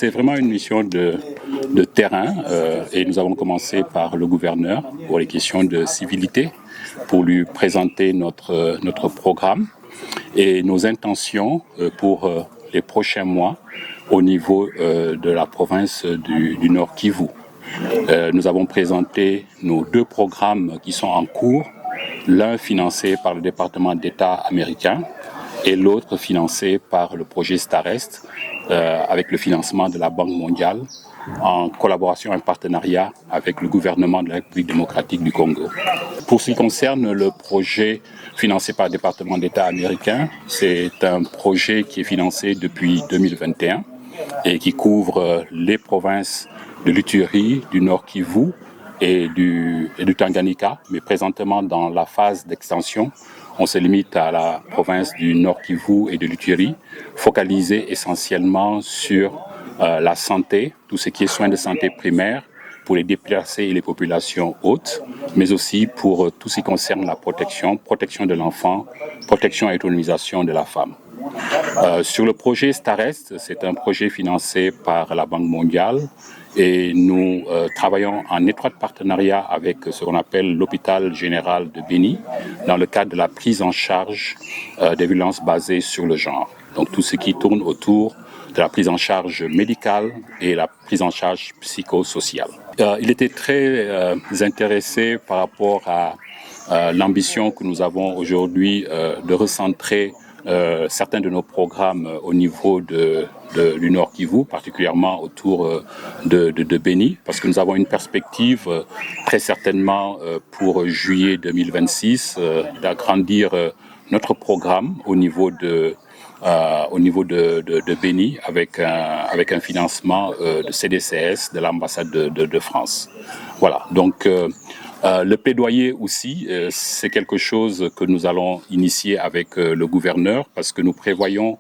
c'est vraiment une mission de terrain et nous avons commencé par le gouverneur pour les questions de civilité, pour lui présenter notre programme et nos intentions pour les prochains mois au niveau de la province du Nord Kivu. Nous avons présenté nos 2 programmes qui sont en cours, l'un financé par le département d'État américain et l'autre financé par le projet StarEst avec le financement de la Banque mondiale en collaboration et en partenariat avec le gouvernement de la République démocratique du Congo. Pour ce qui concerne le projet financé par le département d'État américain, c'est un projet qui est financé depuis 2021 et qui couvre les provinces de l'Ituri, du Nord Kivu et du Tanganyika, mais présentement dans la phase d'extension, on se limite à la province du Nord Kivu et de l'Ituri, focalisée essentiellement sur la santé, tout ce qui est soins de santé primaires pour les déplacés et les populations hautes, mais aussi pour tout ce qui concerne la protection de l'enfant, protection et autonomisation de la femme. Sur le projet StarEst, c'est un projet financé par la Banque mondiale et nous travaillons en étroit partenariat avec ce qu'on appelle l'hôpital général de Béni dans le cadre de la prise en charge des violences basées sur le genre. Donc tout ce qui tourne autour de la prise en charge médicale et la prise en charge psychosociale. Il était très intéressé par rapport à l'ambition que nous avons aujourd'hui de recentrer certains de nos programmes au niveau du Nord Kivu, particulièrement autour de Béni, parce que nous avons une perspective très certainement pour juillet 2026 d'agrandir notre programme au niveau de Béni avec un financement de CDCS de l'ambassade de France. Voilà, donc le plaidoyer aussi, c'est quelque chose que nous allons initier avec le gouverneur parce que nous prévoyons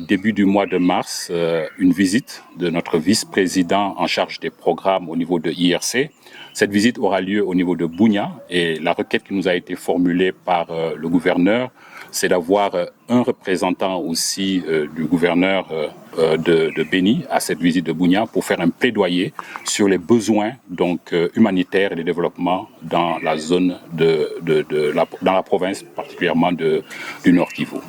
début du mois de mars une visite de notre vice-président en charge des programmes au niveau de IRC. Cette visite aura lieu au niveau de Bunia et la requête qui nous a été formulée par le gouverneur, c'est d'avoir un représentant aussi du gouverneur de Béni à cette visite de Bunia pour faire un plaidoyer sur les besoins donc humanitaires et de développement dans la zone dans la province particulièrement du Nord Kivu.